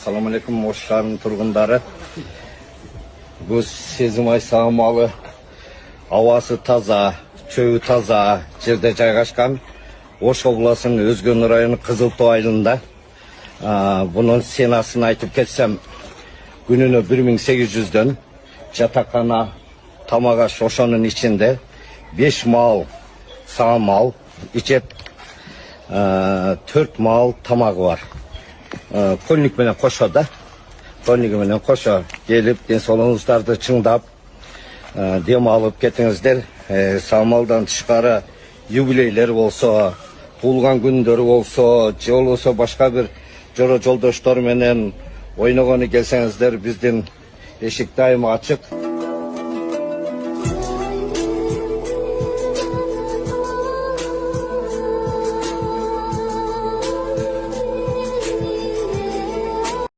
Assalamu alaikum Oşlar'ın turgundары. Bu Сезімай сағымалы, havası taza, çöğü taza, жерде жайгашкан Ош обласының Өзгөн району Кызылтоо айылында. Bunun senasını aytıp ketsem, gününü 1800'den Çatakana, Tamagaş, Oşonun içinde 5 mal, sağ mal, içet 4 mal tamagı var. Kolinik menen koşoda, kolinik menen koşo gelip densoğluğunuzdарды çыңdap, dem alıp ketіңіздер. Sağmaldan tышкары юбилейлер болсо, туылган күндөрү болсо, же болбосо башка бир жора жолдоштор менен ойногону келсеңиздер, биздин эшик дайыма ачык.